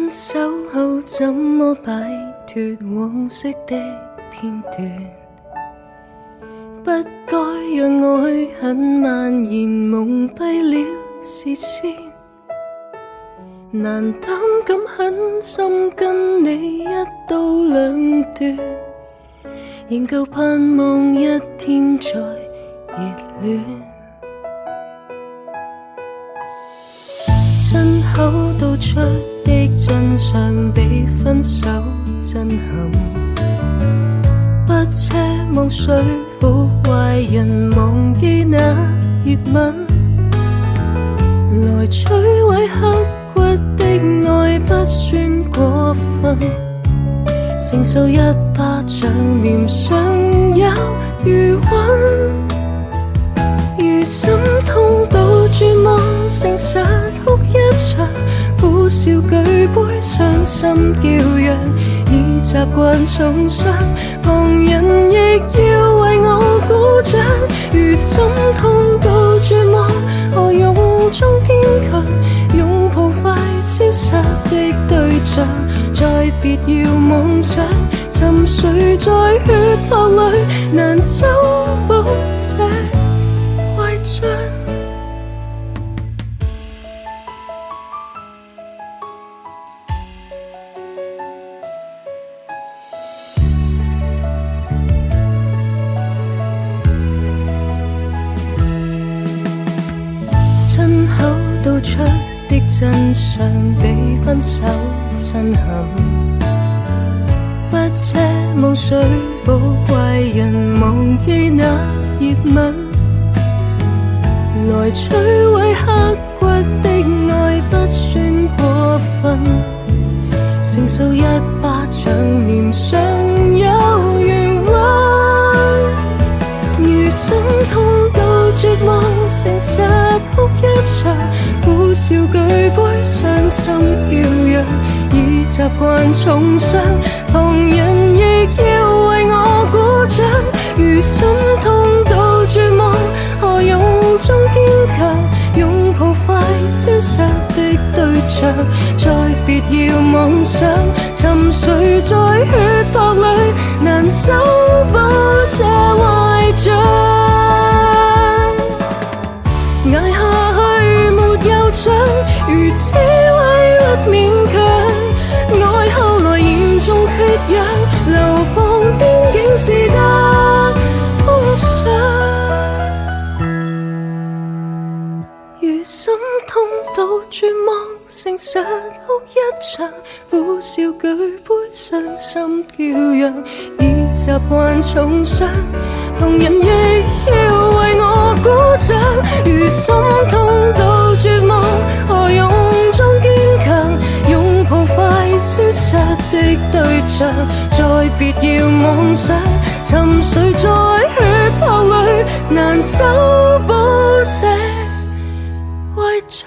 分手後怎麼擺脫往昔的片段？不該讓愛很蔓延蒙蔽了視線，難膽敢狠心跟你一刀兩斷，仍舊盼望一天再熱戀。親口道出的真相比分手震撼，不奢望說服壞人忘記那熱吻，來摧毀刻骨的愛不算過分，承受一巴掌臉上有餘溫，如心痛到絕望，誠實哭一場，苦笑舉杯傷心叫嚷，已習慣重傷，旁人亦要為我鼓掌，如心痛到絕望，何用裝堅強，擁抱快消失的對象，再別要妄想，沉睡在血泊裡，難修補這壞帳。親口道出的真相比分手震撼，不奢望說服壞人忘記那熱吻，來摧毀刻骨的愛不算過分，承受一巴掌臉上有餘溫，如心痛到絕望，誠實哭一場，苦笑舉杯傷心叫嚷，已習慣重傷，旁人亦要為我鼓掌，如心痛到絕望，何用裝堅強，擁抱快消失的對象，再別要妄想，沉睡在血泊裡，難修補這壞帳。捱下去沒有獎，如此委屈勉強，愛後來嚴重缺氧，流放邊境只得空想，如心痛到絕望，誠實哭一場，苦笑舉杯傷心叫嚷，已習慣重傷，旁人亦要為我鼓掌，如心痛到絕望，何用裝堅強，擁抱快消失的對象，再別要妄想，沉睡在血泊裡，難修補這壞帳。